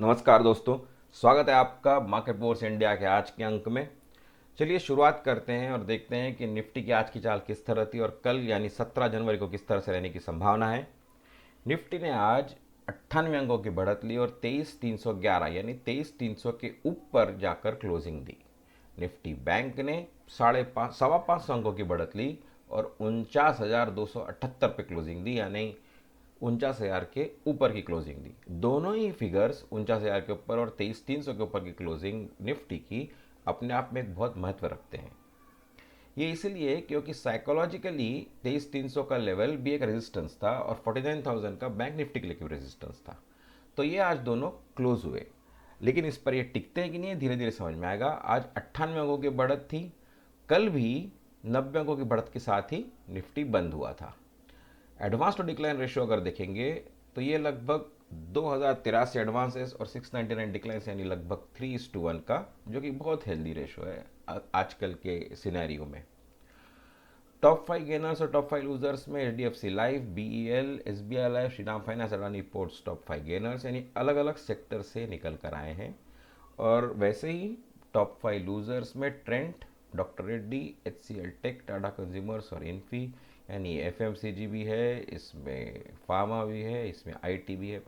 नमस्कार दोस्तों। स्वागत है आपका मार्केट फोर्स इंडिया के आज के अंक में। चलिए शुरुआत करते हैं और देखते हैं कि निफ्टी की आज की चाल किस तरह थी और कल यानी 17 जनवरी को किस तरह से रहने की संभावना है। निफ्टी ने आज 98 अंकों की बढ़त ली और 23,311 यानी 23,300 के ऊपर जाकर क्लोजिंग दी। निफ्टी बैंक ने सवा पाँच सौ अंकों की बढ़त ली और 49,278 पे क्लोजिंग दी, यानी 49,000 के ऊपर की क्लोजिंग दी। दोनों ही फिगर्स 49,000 के ऊपर और 23,300 के ऊपर की क्लोजिंग निफ्टी की अपने आप में एक बहुत महत्व रखते हैं। ये इसलिए क्योंकि साइकोलॉजिकली 23,300 का लेवल भी एक रेजिस्टेंस था और 49,000 का बैंक निफ्टी के लिए रेजिस्टेंस था। तो ये आज दोनों क्लोज हुए, लेकिन इस पर ये टिकते हैं कि नहीं धीरे धीरे समझ में आएगा। आज 98 अंकों की बढ़त थी, कल भी 90 अंकों की बढ़त के साथ ही निफ्टी बंद हुआ था। एडवांस टू डिक्लाइन रेशियो अगर देखेंगे तो ये लगभग 2083 एडवांसेस और 699 डिक्लाइंस, यानी लगभग 3:1 का, जो कि बहुत हेल्दी रेशियो है आजकल के सिनेरियो में। टॉप 5 गेनर्स और टॉप 5 लूजर्स में HDFC life, BEL, SBI life, Shriram finance, Adani ports top 5 gainers, यानी अलग अलग सेक्टर से निकल कर आए हैं। और वैसे ही टॉप 5 लूजर्स में Trent, doctor Reddy, HCL tech, Tata consumers और इन्फी, यानी FMCG भी है, इसमें फार्मा भी है, इसमें IT भी है।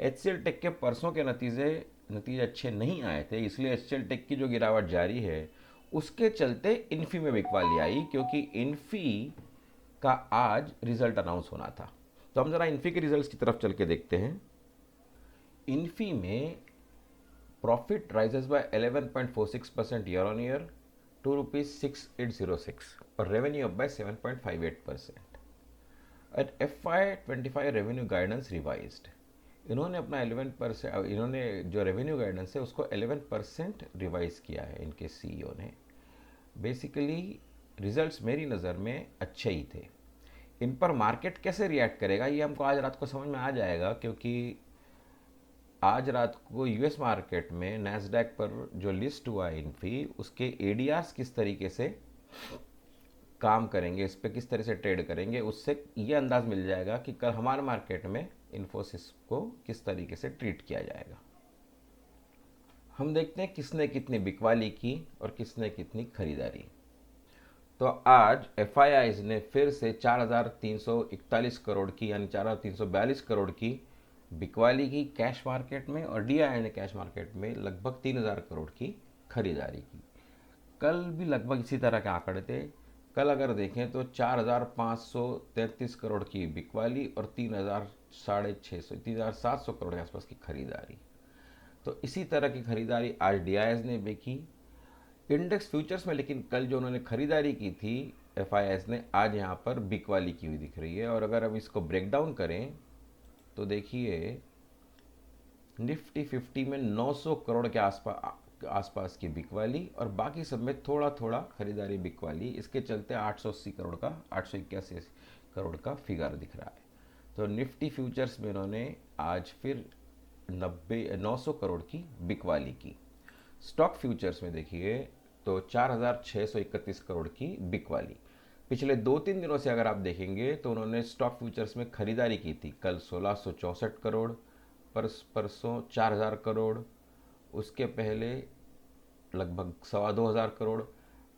HCL टेक के परसों के नतीजे अच्छे नहीं आए थे, इसलिए HCL टेक की जो गिरावट जारी है उसके चलते इन्फी में बिकवाली आई, क्योंकि इन्फी का आज रिजल्ट अनाउंस होना था। तो हम जरा इन्फी के रिजल्ट्स की तरफ चल के देखते हैं। इन्फी में profit rises by 11.46% year on year to ₹6,806 और revenue up by 7.58%। At FY25 revenue guidance revised, इन्होंने अपना 11%, इन्होंने जो रेवेन्यू गाइडेंस है उसको 11% रिवाइज किया है इनके CEO ने। बेसिकली रिजल्ट्स मेरी नज़र में अच्छे ही थे। इन पर मार्केट कैसे रिएक्ट करेगा ये हमको आज रात को समझ में आ जाएगा, क्योंकि आज रात को US मार्केट में नैस्डैक पर जो लिस्ट हुआ है इन्फी, उसके ADRs किस तरीके से काम करेंगे, इस पर किस तरह से ट्रेड करेंगे, उससे ये अंदाज मिल जाएगा कि कल हमारे मार्केट में इन्फोसिस को किस तरीके से ट्रीट किया जाएगा। हम देखते हैं किसने कितनी बिकवाली की और किसने कितनी खरीदारी। तो आज FIIs ने फिर से 4,341 करोड़ की, यानी 4,342 करोड़ की बिकवाली की कैश मार्केट में, और DII ने कैश मार्केट में लगभग 3,000 करोड़ की खरीदारी की। कल भी लगभग इसी तरह के आंकड़े थे। कल अगर देखें तो 4,533 करोड़ की बिकवाली और 3,700 करोड़ के आसपास की खरीदारी। तो इसी तरह की खरीदारी आज DIs ने भी की। इंडेक्स फ्यूचर्स में लेकिन कल जो उन्होंने खरीदारी की थी FIIs ने, आज यहाँ पर बिकवाली की हुई दिख रही है। और अगर अब इसको ब्रेक डाउन करें तो देखिए निफ्टी 50 में 900 करोड़ के आसपास की बिकवाली और बाकी सब में थोड़ा थोड़ा खरीदारी बिकवाली, इसके चलते 880 करोड़ का 881 करोड़ का फिगर दिख रहा है। तो निफ्टी फ्यूचर्स में इन्होंने आज फिर 900 करोड़ की बिकवाली की। स्टॉक फ्यूचर्स में देखिए तो 4,631 करोड़ की बिकवाली। पिछले 2-3 दिनों से अगर आप देखेंगे तो उन्होंने स्टॉक फ्यूचर्स में खरीदारी की थी। कल 1,664 करोड़, परसों 4,000 करोड़, उसके पहले लगभग 2,25,000 करोड़।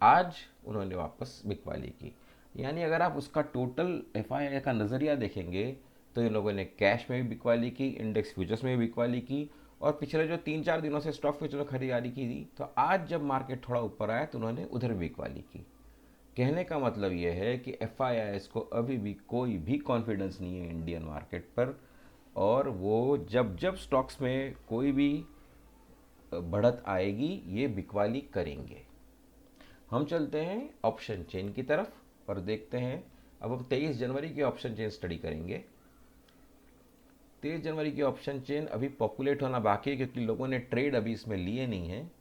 आज उन्होंने वापस बिकवाली की। यानी अगर आप उसका टोटल FII का नज़रिया देखेंगे तो इन लोगों ने कैश में भी बिकवाली की, इंडेक्स फ्यूचर्स में भी बिकवाली की, और पिछले जो 3-4 दिनों से स्टॉक फ्यूचर में खरीदारी की थी। तो आज जब मार्केट थोड़ा ऊपर आया तो उन्होंने उधर बिकवाली की। कहने का मतलब ये है कि FIIs को अभी भी कोई भी कॉन्फिडेंस नहीं है इंडियन मार्केट पर, और वो जब जब स्टॉक्स में कोई भी बढ़त आएगी ये बिकवाली करेंगे। हम चलते हैं ऑप्शन चेन की तरफ और देखते हैं। अब हम 23 जनवरी की ऑप्शन चेन स्टडी करेंगे। 23 जनवरी की ऑप्शन चेन अभी पॉपुलेट होना बाकी है, क्योंकि लोगों ने ट्रेड अभी इसमें लिए नहीं है।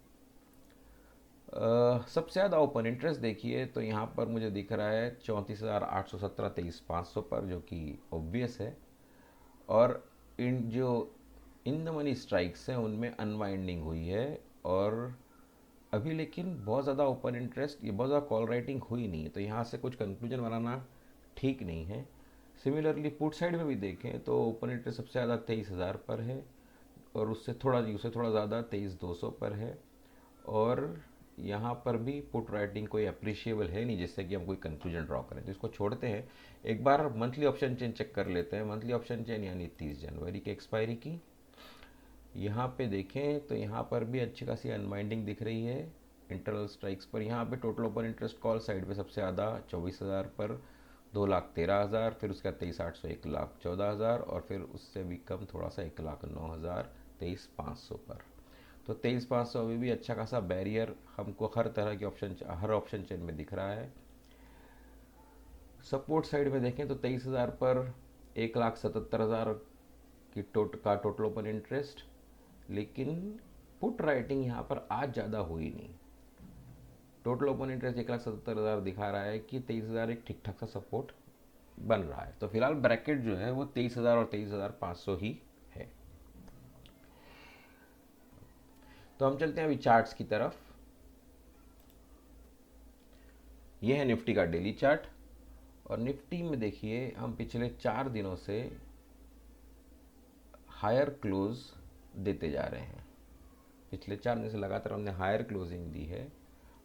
सबसे ज़्यादा ओपन इंटरेस्ट देखिए तो यहाँ पर मुझे दिख रहा है 34,817, 23,500 पर, जो कि ऑब्वियस है। और इन द मनी स्ट्राइक्स हैं उनमें अनवाइंडिंग हुई है, और अभी लेकिन बहुत ज़्यादा ओपन इंटरेस्ट, ये बहुत ज़्यादा कॉल राइटिंग हुई नहीं है, तो यहाँ से कुछ कंक्लूजन बनाना ठीक नहीं है। सिमिलरली पुट साइड में भी देखें तो ओपन इंटरेस्ट सबसे ज़्यादा 23,000 पर है, और उससे थोड़ा ज़्यादा 23,200 पर है। और यहाँ पर भी पुट राइटिंग कोई अप्रिशिएबल है नहीं जिससे कि हम कोई कंक्लूजन ड्रॉ करें, तो इसको छोड़ते हैं। एक बार मंथली ऑप्शन चेन चेक कर लेते हैं। मंथली ऑप्शन चेन यानी 30 जनवरी की एक्सपायरी की। यहाँ पे देखें तो यहाँ पर भी अच्छी खासी अनवाइंडिंग दिख रही है इंटरनल स्ट्राइक्स पर। यहाँ पे total open interest call side पे सबसे ज़्यादा 24,000 पर 2,13,000, फिर उसके बाद 23,800 1,14,000, और फिर उससे भी कम थोड़ा सा 1,09,000 23,500 पर। तो 23,500 अभी भी अच्छा खासा बैरियर हमको हर तरह के हर ऑप्शन चेन में दिख रहा है। सपोर्ट साइड में देखें तो 23,000 पर 1,77,000 की टोटल ओपन इंटरेस्ट, लेकिन पुट राइटिंग यहाँ पर आज ज़्यादा हुई नहीं। टोटल ओपन इंटरेस्ट 1,77,000 दिखा रहा है कि 23,000 एक ठीक ठाक सा सपोर्ट बन रहा है। तो फिलहाल ब्रैकेट जो है वो 23,000 और 23,500 ही है। तो हम चलते हैं अभी चार्ट्स की तरफ। ये है निफ्टी का डेली चार्ट, और निफ्टी में देखिए हम पिछले 4 दिनों से हायर क्लोज देते जा रहे हैं। पिछले 4 दिन से लगातार हमने हायर क्लोजिंग दी है,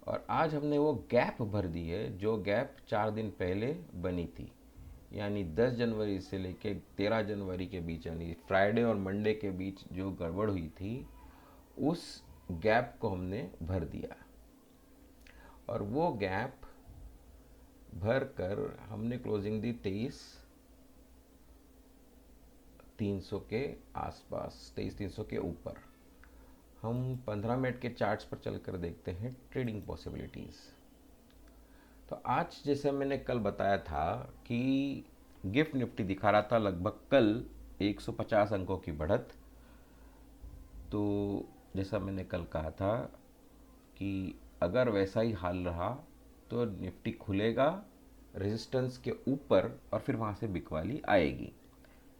और आज हमने वो गैप भर दी है जो गैप 4 दिन पहले बनी थी। यानी 10 जनवरी से लेके 13 जनवरी के बीच, यानी फ्राइडे और मंडे के बीच जो गड़बड़ हुई थी, उस गैप को हमने भर दिया। और वो गैप भर कर हमने क्लोजिंग दी 23,300 के आसपास, 23,300 के ऊपर। हम 15 मिनट के चार्ट्स पर चलकर देखते हैं ट्रेडिंग पॉसिबिलिटीज़। तो आज जैसे मैंने कल बताया था कि गिफ्ट निफ्टी दिखा रहा था लगभग कल 150 अंकों की बढ़त। तो जैसा मैंने कल कहा था कि अगर वैसा ही हाल रहा तो निफ्टी खुलेगा रेजिस्टेंस के ऊपर और फिर वहाँ से बिकवाली आएगी।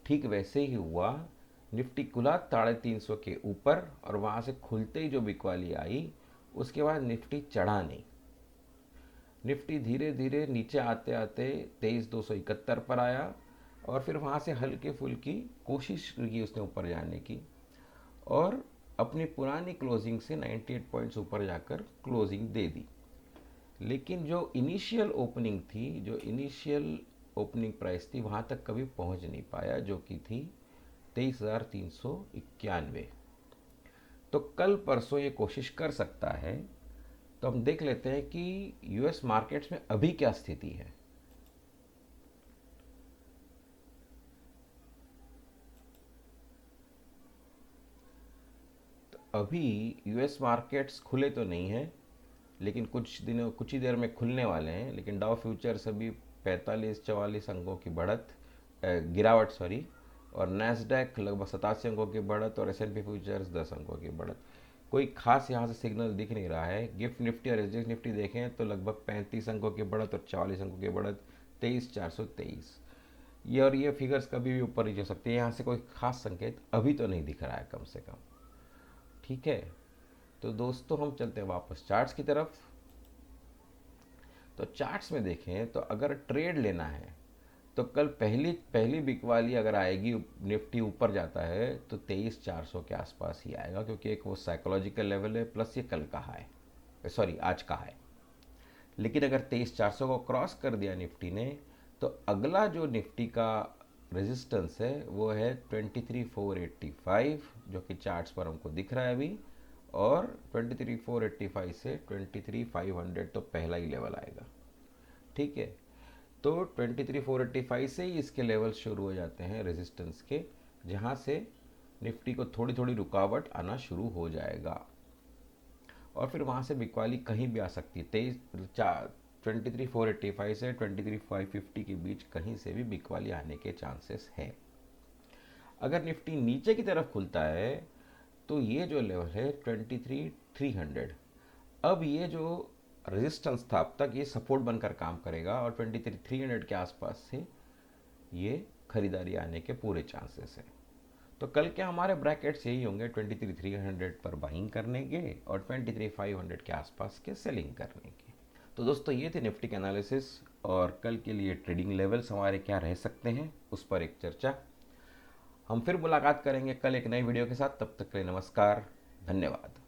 ठीक वैसे ही हुआ। निफ्टी खुला 350 के ऊपर, और वहाँ से खुलते ही जो बिकवाली आई उसके बाद निफ्टी चढ़ा नहीं। निफ्टी धीरे धीरे नीचे आते आते 23,271 पर आया, और फिर वहाँ से हल्के फुल्की कोशिश की उसने ऊपर जाने की, और अपनी पुरानी क्लोजिंग से 98 पॉइंट्स ऊपर जाकर क्लोजिंग दे दी। लेकिन जो इनिशियल ओपनिंग थी, जो इनिशियल ओपनिंग प्राइस थी, वहाँ तक कभी पहुँच नहीं पाया, जो कि थी 23,391। तो कल परसों ये कोशिश कर सकता है। तो हम देख लेते हैं कि यूएस मार्केट्स में अभी क्या स्थिति है। तो अभी यूएस मार्केट्स खुले तो नहीं हैं, लेकिन कुछ ही देर में खुलने वाले हैं। लेकिन डाउ फ्यूचर्स अभी 45-44 अंकों की गिरावट सॉरी, और नैस्डैक लगभग 87 अंकों की बढ़त, और एस&पी फ्यूचर्स 10 अंकों की बढ़त। कोई खास यहाँ से सिग्नल दिख नहीं रहा है। गिफ्ट निफ्टी और एसजीएक्स निफ्टी देखें तो लगभग 35 अंकों की बढ़त और 44 अंकों की बढ़त, 23,423। ये फिगर्स कभी भी ऊपर ही जा सकती है। यहाँ से कोई खास संकेत अभी तो नहीं दिख रहा है कम से कम। ठीक है, तो दोस्तों हम चलते हैं वापस चार्ट्स की तरफ। तो चार्ट्स में देखें तो अगर ट्रेड लेना है तो कल पहली बिकवाली अगर आएगी, निफ्टी ऊपर जाता है तो 23,400 के आसपास ही आएगा, क्योंकि एक वो साइकोलॉजिकल लेवल है, प्लस ये कल का है, सॉरी आज का है। लेकिन अगर 23,400 को क्रॉस कर दिया निफ्टी ने, तो अगला जो निफ्टी का रेजिस्टेंस है वो है 23,485, जो कि चार्ट्स पर हमको दिख रहा है अभी। और 23,485 से 23,500 तो पहला ही लेवल आएगा। ठीक है, तो 23,485 से ही इसके लेवल शुरू हो जाते हैं रेजिस्टेंस के, जहाँ से निफ्टी को थोड़ी थोड़ी रुकावट आना शुरू हो जाएगा, और फिर वहाँ से बिकवाली कहीं भी आ सकती है। 23,485 से 23,550 के बीच कहीं से भी बिकवाली आने के चांसेस हैं। अगर निफ्टी नीचे की तरफ खुलता है तो ये जो लेवल है 23,300, अब ये जो रेजिस्टेंस था अब तक, ये सपोर्ट बनकर काम करेगा, और 23,300 के आसपास से ये खरीदारी आने के पूरे चांसेस हैं। तो कल के हमारे ब्रैकेट्स यही होंगे, 23,300 पर बाइंग करने के और 23,500 के आसपास के सेलिंग करने के। तो दोस्तों ये थे निफ्टी के एनालिसिस, और कल के लिए ट्रेडिंग लेवल्स हमारे क्या रह सकते हैं उस पर एक चर्चा। हम फिर मुलाकात करेंगे कल एक नई वीडियो के साथ। तब तक के लिए नमस्कार, धन्यवाद।